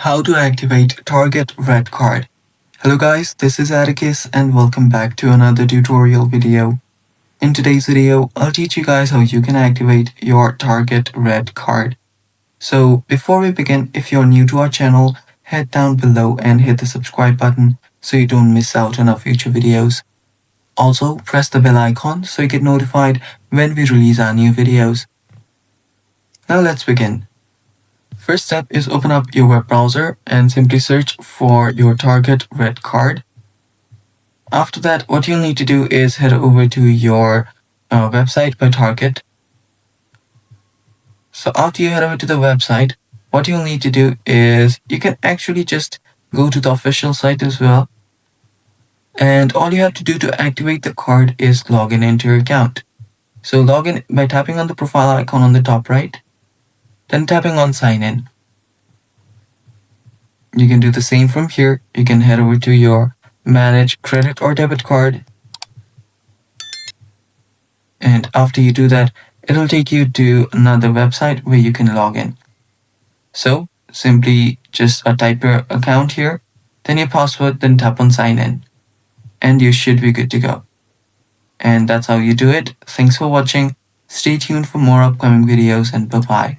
How to activate Target REDcard. Hello guys, this is Atticus and welcome back to another tutorial video. In today's video, I'll teach you guys how you can activate your Target REDcard. So before we begin, if you're new to our channel, head down below and hit the subscribe button so you don't miss out on our future videos. Also, press the bell icon so you get notified when we release our new videos. Now let's begin. First step is open up your web browser and simply search for your Target REDcard. After that, what you'll need to do is head over to your website by Target. So after you head over to the website, what you'll need to do is you can actually just go to the official site as well. And all you have to do to activate the card is log in into your account. So log in by tapping on the profile icon on the top right, then tapping on sign in. You can do the same from here. You can head over to your manage credit or debit card. And after you do that, it'll take you to another website where you can log in. So simply just type your account here, then your password, then tap on sign in. And you should be good to go. And that's how you do it. Thanks for watching. Stay tuned for more upcoming videos and bye-bye.